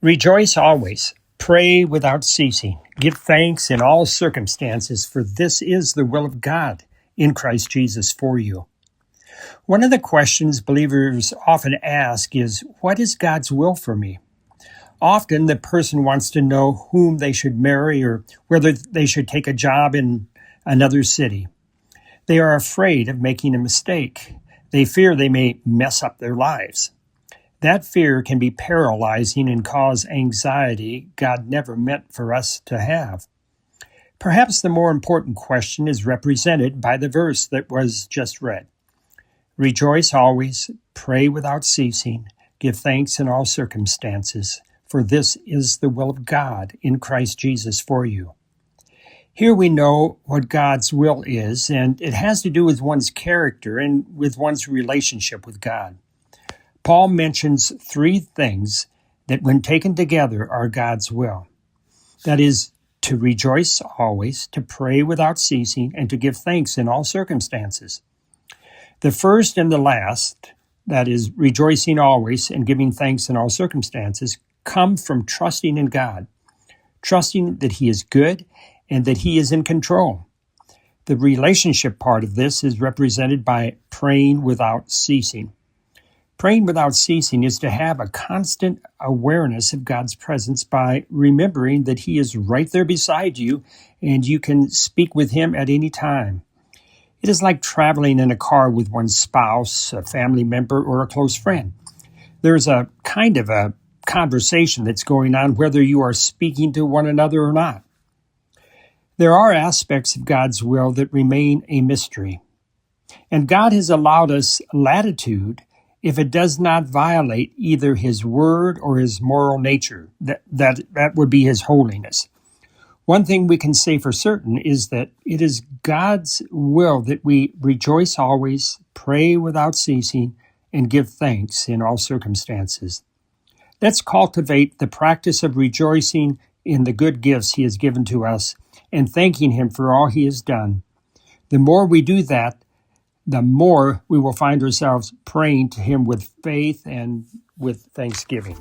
Rejoice always. Pray without ceasing. Give thanks in all circumstances, for this is the will of God in Christ Jesus for you. One of the questions believers often ask is, what is God's will for me? Often the person wants to know whom they should marry or whether they should take a job in another city. They are afraid of making a mistake. They fear they may mess up their lives. That fear can be paralyzing and cause anxiety God never meant for us to have. Perhaps the more important question is represented by the verse that was just read. Rejoice always, pray without ceasing, give thanks in all circumstances, for this is the will of God in Christ Jesus for you. Here we know what God's will is, and it has to do with one's character and with one's relationship with God. Paul mentions three things that, when taken together, are God's will. That is, to rejoice always, to pray without ceasing, and to give thanks in all circumstances. The first and the last, that is, rejoicing always and giving thanks in all circumstances, come from trusting in God, trusting that He is good and that He is in control. The relationship part of this is represented by praying without ceasing. Praying without ceasing is to have a constant awareness of God's presence by remembering that He is right there beside you and you can speak with Him at any time. It is like traveling in a car with one's spouse, a family member, or a close friend. There's a kind of a conversation that's going on whether you are speaking to one another or not. There are aspects of God's will that remain a mystery, and God has allowed us latitude if it does not violate either His word or His moral nature. That would be His holiness. One thing we can say for certain is that it is God's will that we rejoice always, pray without ceasing, and give thanks in all circumstances. Let's cultivate the practice of rejoicing in the good gifts He has given to us and thanking Him for all He has done. The more we do that, the more we will find ourselves praying to Him with faith and with thanksgiving.